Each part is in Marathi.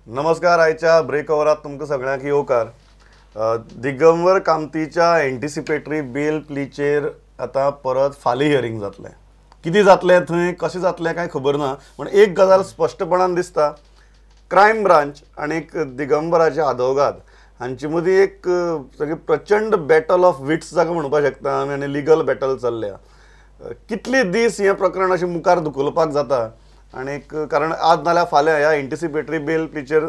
नमस्कार. आयच्या ब्रेक ओवरात तुमकां सगळ्यांक येवकार. दिगंबर कामतीच्या एंटिसिपेटरी बेल प्लीचेर आता परत फाल्यां हियरिंग जातलें. कितें जातलें थंय कशें जातलें कांय खबर ना, पण एक गजाल स्पश्टपणान दिसता. क्रायम ब्रांच आनी दिगंबराचे आदवोगाद हांचे मदीं एक सगळी प्रचंड बॅटल ऑफ विट्स जाका म्हणपाक शकता आमी, आनी लिगल बॅटल चल्ल्या. कितले दीस हें प्रकरण अशें मुखार धुकलपाक जाता. आणि कारण आज नाल्यार फाल्यां ह्या एंटिसिपेटरी बेल प्लीचेर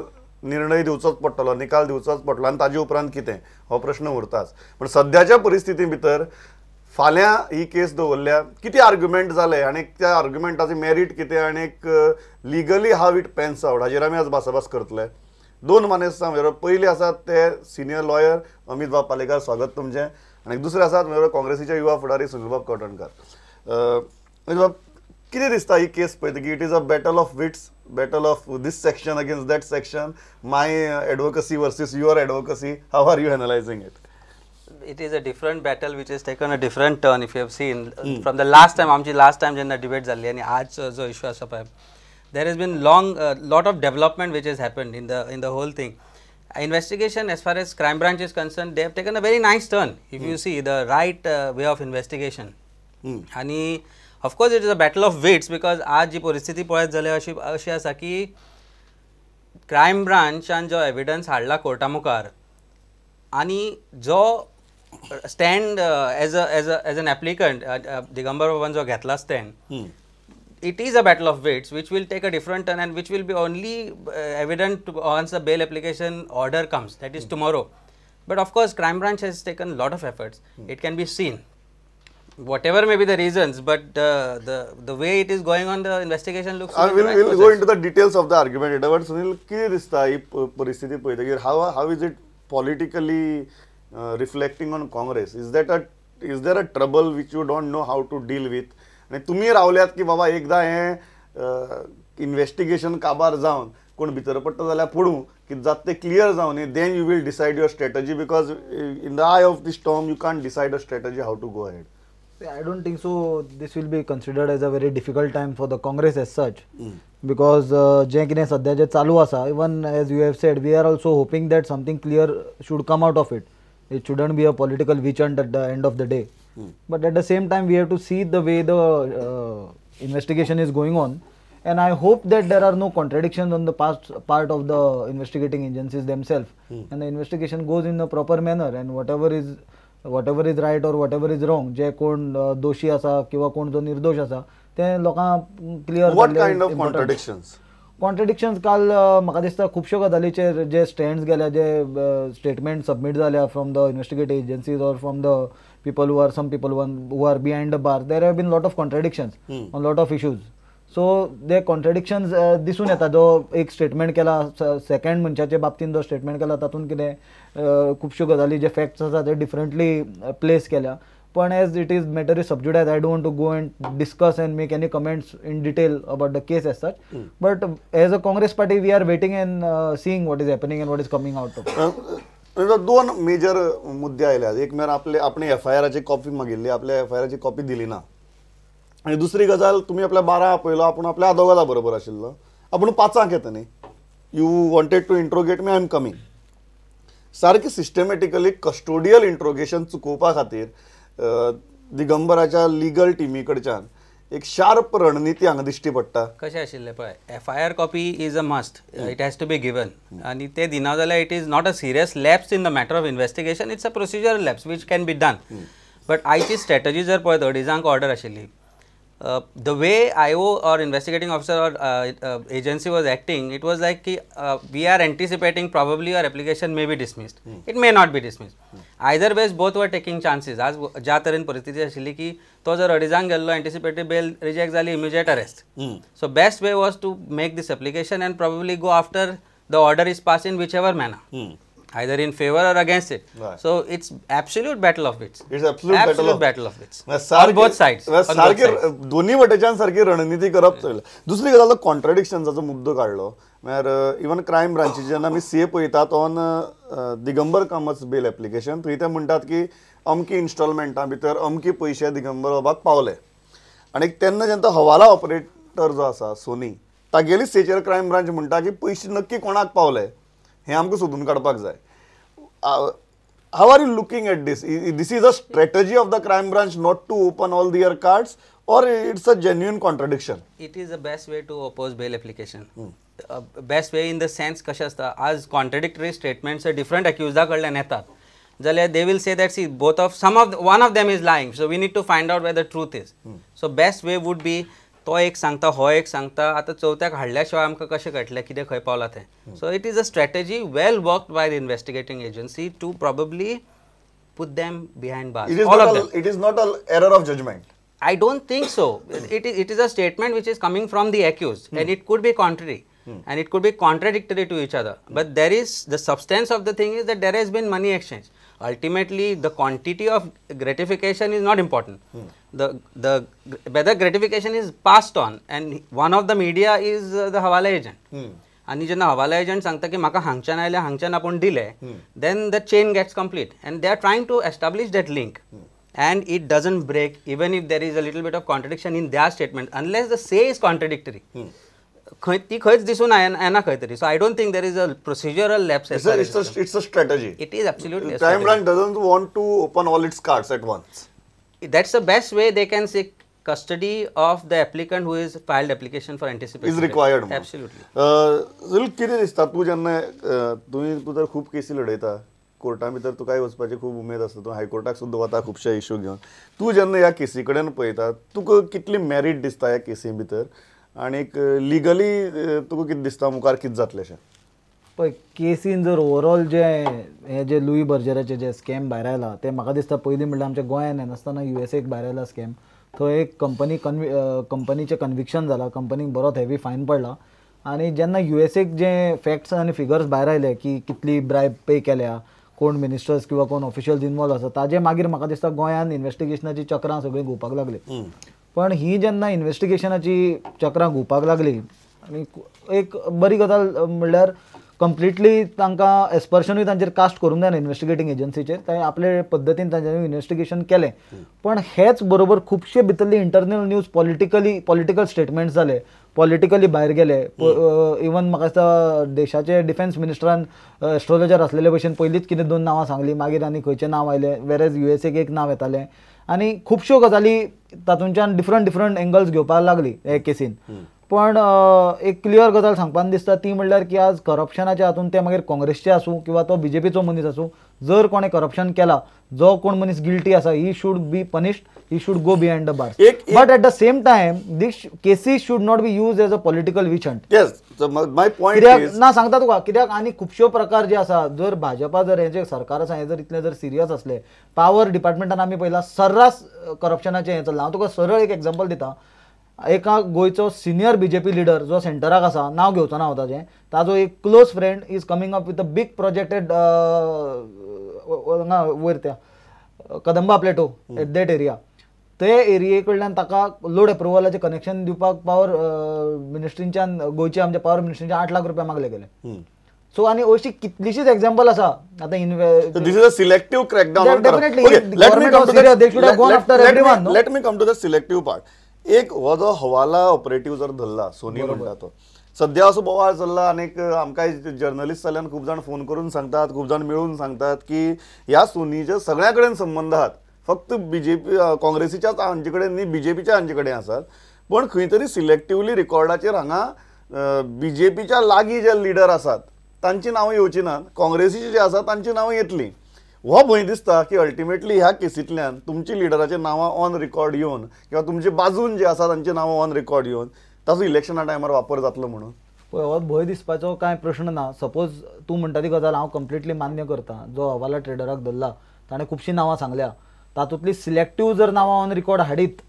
निर्णय दिवचोच पडटलो, निकाल दिवचोच पडटलो, आनी ताजे उपरांत कितें हो प्रश्न उरताच. पण सद्याच्या परिस्थिती भितर फाल्यां ही केस दवरल्या, कितें आर्ग्युमेंट जाले आनी त्या आर्ग्युमेंटाचे मेरीट कितें आनी legally how it pans out हाजेर आमी आज भासाभास करतले. दोन मानेस्तां म्हजे पयलीं आसात ते सिनियर लॉयर अमित बाब पालेकार, स्वागत तुमचें. आनी दुसरे आसात म्हजे काँग्रेसीचे युवा फुडारी सुनील बाब कवठणकर. कितें दिसता ही केस पळयतकीर? It is a battle of wits, battle of this section against that section, my advocacy versus your advocacy. How are you analysing it? It is a different battle which has taken a different turn. If you have seen from the last time जेन्ना debate जाल्ली आनी आज जो issue आसा पळय, there has been lot of development which has happened in the whole thing. Investigation as far as crime branch is concerned, they have taken a very nice turn. If you see the right way of investigation. आणि of course it is a battle of wits, because आज जी परिस्थिती पळयत जाल्यार अशी आसा की क्रायम ब्रांचान जो एविडन्स हाडला कोर्टा मुखार आनी जो stand as an applicant Digambar बाबान जो घेतला stand, it is a battle of weights which will take a different turn and which will be only evident once the bail application order comes, that is tomorrow. But of course crime branch has taken a lot of efforts. It can be seen whatever may be the reasons, but the way it is going on, the investigation looks. We'll go into the details of the argument. But Sunil, कितें दिसता ही परिस्थिती पळयतकीर? how is it politically reflecting on Congress? Is there a trouble which you don't know how to deal with? आणि तुम्ही रावल्यात की बाबा एकदा हे इन्व्हेस्टिगेशन काबार जावन कोण भितर पडटा जाल्यार पडूं, की जाता तें क्लियर जावन then you will decide your strategy, because in the eye of the storm you can't decide a strategy how to go ahead. I don't think so. This will be considered as a very difficult time for the Congress as such, because जे कितें सध्या जे चालू आसा, even as you have said, we are also hoping that something clear should come out of it. It shouldn't be a political witch hunt at the end of the day. But at the same time, we have to see the way the investigation is going on, and I hope that there are no contradictions on the part of the investigating agencies themselves, and the investigation goes in a proper manner, and whatever is right or whatever is wrong, जे कोण दोषी आसा किंवा कोण जो निर्दोष आसा ते लोकांक clear. What kind of contradictions? कॉन्ट्रडिक्शन्स काल म्हाका दिसता खुबश्यो गजालीचेर जे स्टँड्स गेल्या, जे स्टेटमेंट सबमीट जाल्या from the investigative agencies or from the people who are behind the bar. There have been lot of contradictions on lot of issues. So the contradictions दिसून येता. जो एक स्टेटमेंट केला सेकंड मनशाच्या बाबतीन जो स्टेटमेंट केला तातूंत कितें खुबश्यो गजाली जे फॅक्ट्स आसा ते डिफरंटली प्लेस केल्या. पण as it is matter is sub judice, I don't want to go and discuss and make any comments in detail about the case as such. But as a Congress party we are waiting and seeing what is happening and what is coming out of. दोन मेजर मुद्दे आयले. एक म्हळ्यार आपणे एफआयआराची कॉपी मागिल्ली, आपल्या एफआयआराची कॉपी दिली ना. आणि दुसरी गजाल, तुम्ही आपल्या 12 आपयलो, आपण आपल्या आदवोगादा बरोबर आशिल्लो, आपण 5 येता न्ही. You wanted to interrogate me, I am coming. सारकें सिस्टमॅटिकली कस्टोडियल इंट्रोगेशन चुकोवपा खातीर दिगंबराच्या लिगल टिमी कडच्यान एक शार्प रणनीती हांगा दिश्टी पडटा. कशें आशिल्लें पळय, FIR copy is a must, it has to be given, आनी ते दिना जाल्यार it is not a serious lapse in the matter of investigation, it's a procedural lapse which can be done. But आयची स्ट्रॅटजी जर पळयत, अडिजांक ऑर्डर आशिल्ली, the way IO or investigating officer or agency was acting, it was like we are anticipating probably our application may be dismissed, it may not be dismissed. Either ways both were taking chances. आज ज्या तरेन परिस्थिती आशिल्ली की तो जर अडिजांक गेल्लो, एंटिसिपेटरी बेल रिजेक्ट जाली, immediate arrest. So best way was to make this application and probably go after the order is passed in whichever manner, either in favor or against it. Right. So it's absolute battle of wits. It's absolute battle of wits on both sides. सारखे दोन्ही वटेच्यान सारखी रणनीती करप चल्ला. दुसरी गजाल, कॉन्ट्रडिक्शन्साचो मुद्दो काडलो. म्हळ्यार इवन क्रायम ब्रांची जेन्ना आमी सीए पळयतात on Digambar Kamat bail application, थंय ते म्हणटात की अमकी इन्स्टॉलमेंटा भितर अमकी पयशे दिगंबर बाबाक पावले. आनी तेन्ना जेन्ना हवाला ऑपरेटर जो आसा सोनी, तागेली स्टेचर क्रायम ब्रांच म्हणटा की पयशे नक्की कोणाक पावले हें आमकां सोदून काडपाक जाय. How are you looking at this? This is a strategy of the crime branch not to open all their cards or it's a genuine contradiction? It is the best way to oppose bail application. Best way in the sense कशें आसता, आज contradictory statements different accuser कडल्यान येतात जाल्यार they will say that see both of one of them is lying, so we need to find out where the truth is. So best way would be तो एक सांगता हो एक सांगता, आतां चवथ्याक हाडल्या शिवाय आमकां कशें कळटलें कितें खंय पावला तें. So it is a strategy well worked by the investigating agency to probably put them behind bars. It is not an error of judgment. I don't think so. It is a statement which is coming from the accused, and it could be contrary, and it could be contradictory to each other. But there is the substance of the thing is that there has been money exchange. Ultimately, the quantity of gratification is not important. The whether gratification is passed on, and one of the media is the hawala agent. आणि जेन्ना हवाला एजंट सांगता की म्हाका हांगच्यान आयले हांगच्यान आपूण दिले, then the chain gets complete, and they are trying to establish that link. And it doesn't break even if there is a little bit of contradiction in their statement unless the say is contradictory. ती खंयच दिसून येना खंय तरी. So I don't think there is a procedural lapse. It's a strategy. It is absolutely. Crime branch doesn't want to open all its cards at once. That's the best way they can seek custody of the applicant who is filed application for anticipation. Is required. Absolutely. जर कितें दिसता तूं जेन्ना तूं तर खूब केसी लडयता कोर्टा भितर तुकाय वचपाची खूब उमेद आसता, तूं हायकोर्टाक सुद्दां वता खुबशे इश्यू घेवन. तूं जेन्ना ह्या केसी कडेन पळयता तुका कितली मेरीट दिसता ह्या केसी भितर आनीक लिगली तुका कितें दिसता मुखार कितें जातलें अशें? पळय केसीन जर ओवरऑल जे लुई बर्जराचे जे स्कॅम भायर आयला ते म्हाका दिसता पयलीं म्हणल्यार आमच्या गोंयान नासतना USA भायर आयला स्कॅम. थंय एक कंपनीचें कन्विक्शन जालां, कंपनीक बरोच हेवी फायन पडला. आनी जेन्ना USA जे फॅक्ट्स आनी फिगर्स भायर आयले की कितली ब्रायब पे केल्या, कोण मिनिस्टर्स किंवा कोण ऑफिशियल्स इन्वॉल्व आसा, ताजे मागीर म्हाका दिसता गोंयान इन्व्हेस्टिगेशनाची चक्रां सगळीं घुंवपाक लागली. पण ही जेन्ना इन्व्हेस्टिगेशनाची चक्रां घुंवपाक लागली आनी एक बरी गजाल म्हणल्यार कंप्लिटली तांकां एस्पर्शनूय तांचेर कास्ट करूंक जायना इन्व्हेस्टिगेटींग एजन्सीचेर. तांणे आपले पद्दतीन तांच्यांनी इन्व्हेस्टिगेशन केलें. पण हेच बरोबर खुबशे भितरली इंटरनल न्यूज पॉलिटिकल स्टेटमेंट्स जाले, पॉलिटिकली भायर गेले. इवन म्हाका दिसता देशाचे डिफेन्स मिनिस्टरान एस्ट्रोलॉजर आसलेले भशेन पयलींच कितें 2 नांवां सांगली, मागीर आनी खंयचें नांव आयलें, वेरेज USA एक नांव येतालें. आनी खुबश्यो गजाली तातूंतल्यान डिफरंट एंगल्स घेवपाक लागली हे केसीन. पण एक क्लियर गजाल सांगपाक दिसता ती म्हणल्यार की आज करप्शनाच्या हातूंत ते मागीर काँग्रेसचे आसूं किंवा तो BJPचो मनीस आसूं, जर कोणें करप्शन केला, जो कोण मनीस गिल्टी आसा, he should be punished, he should go behind the bars. But at the same time these cases should not be use as a political witch hunt. My point कित्याक ना सांगता तुका, कित्याक आनी खुबश्यो प्रकार जे आसा, जर भाजपा जर हें जे सरकार आसा हें जर इतलें जर सिरियस आसलें, पावर डिपार्टमेंटान आमी पळयलां सर्रास करप्शनाचें हें चल्लां. हांव तुका सरळ एक एग्जांपल दिता. एका गोंयचो सिनियर BJP लिडर जो सेंटराक आसा, नांव घेवचो ना हांव ताजें, ताजो एक close friend is coming up with a big project at where त्या Kadamba plateau at that area. ते एरिये कडल्यान ताका लोड एप्रुवलाचें कनेक्शन दिवपाक पावर मिनिस्ट्रीच्यान, गोंयच्या आमच्या पावर मिनिस्ट्रीच्यान 8 लाख रुपया मागले गेले. सो आनी अशी कितलीशीच एग्जांपल आसा. आतां this is a selective crackdown. Let me come to the selective part. एक हो जो हवाला ऑपरेटिव्ह जर धरला सोनी म्हणटा तो, सध्या असो बोवाळ चल्ला. आनीक आमकां जर्नलिस्ट जाल्यान खूब जाण फोन करून सांगतात, खूब जाण मेळून सांगतात की ह्या सोनीचे सगळ्या कडेन संबंध आहात. फक्त BJP काँग्रेसीच्याच हांचे कडेन न्ही, BJPच्या हांचे कडेन आसात. पण खंय तरी सिलेक्टिवली रिकॉर्डाचेर हांगा BJPच्या लागीं जे लिडर आसात तांची नांवां येवची नात, काँग्रेसीची जे आसात तांची नांवां येतलीं. हो भंय दिसता की अल्टिमेटली ह्या केसींतल्यान तुमची लिडराचे नांवां ऑन रिकॉर्ड येवन किंवा तुमचे बाजून जे आसा तांची नांवां ऑन रिकॉर्ड येवन ताचो इलेक्शना टायमार वापर जातलो म्हणून. पळय हो भंय दिसपाचो कांय प्रश्न ना. सपोज तूं म्हणटा ती गजाल हांव कंप्लिटली मान्य करता. जो हवाला ट्रेडराक धरला ताणें खुबशीं नांवां सांगल्या, तातूंतली सिलेक्टिव्ह जर नांवां ऑन रिकॉर्ड हाडीत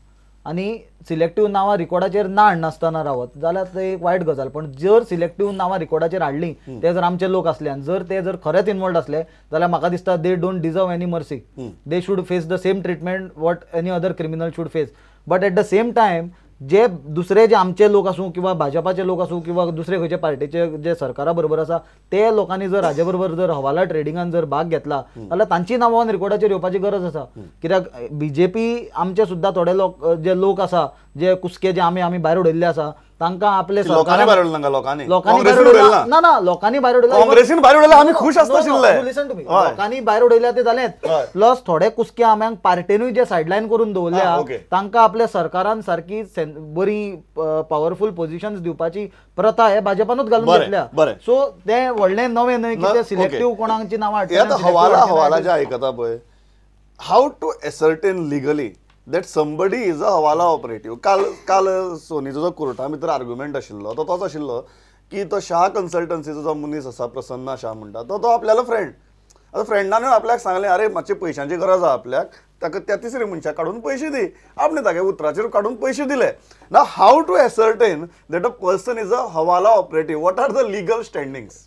आनी सिलेक्टिव्ह नांवां रिकॉर्डाचेर ना हाडनासतना रावत जाल्यार ते एक वायट गजाल. पण जर सिलेक्टिव्ह नांवां रिकॉर्डाचेर हाडलीं, ते जर आमचे लोक असले आनी जर ते जर खरेंच इन्वॉल्ड असले जाल्यार म्हाका दिसता they don't deserve any mercy. They should face the same treatment what any other criminal should face. But at the same time जे दुसरे जे आमचे लोक आसूं किंवा भाजपाचे लोक आसूं किंवा दुसरे खंयचे पार्टीचे जे सरकारा बरोबर आसा, ते लोकांनी जर हाजे बरोबर जर हवाला ट्रेडिंगान जर भाग घेतला जाल्यार तांची नांवां ऑन रिकॉर्डाचेर येवपाची गरज आसा. कित्याक BJP आमचे सुद्दां थोडे लोक जे लोक आसा, जे कुस्के जे आमी भायर उडयल्ले आसा, तांकां आपले लोकांनी भायर उडयलें तांकां लोकांनी लोकांनी काँग्रेसीन भायर उडयलें उडयला ना लोकांनी भायर उडयला काँग्रेसीन भायर उडयलें आमी खूश आसता आशिल्ले लिसन टू मी लोकांनी भायर उडयल्या ते जालें प्लस थोडे कुसके आम्यांक पार्टेनूय जे सायडलायन करून दवरल्या ओके. तांकां आपल्या सरकारान सारकी बरी पॉवरफुल पोझिशन्स दिवपाची प्रथा हे भाजपानूच घालून बरें, घेतल्या बरें. सो ते व्हडलें नवें न्हय की ते सिलेक्टिव्ह कोणाची नांवां हे आता हवाला जे आयकता पळय how to ascertain legally that somebody is a hawala operative काल सोनीचो जो कोर्टा भितर आर्ग्युमेंट आशिल्लो तो तोच आशिल्लो की तो शाह कन्सल्टन्सीचो जो मनीस आसा प्रसन्ना शाह म्हणटा तो आपल्याला फ्रेंड आता फ्रेंडान आपल्याक सांगलें अरे मातशे पयशांची गरज आहा आपल्याक ताका त्या तिसऱ्या मनशाक काडून पयशे दी आपणे तागे उतराचेर काडून पयशे दिले ना how to ascertain that a person is a hawala operative what are the legal स्टँडिंग्स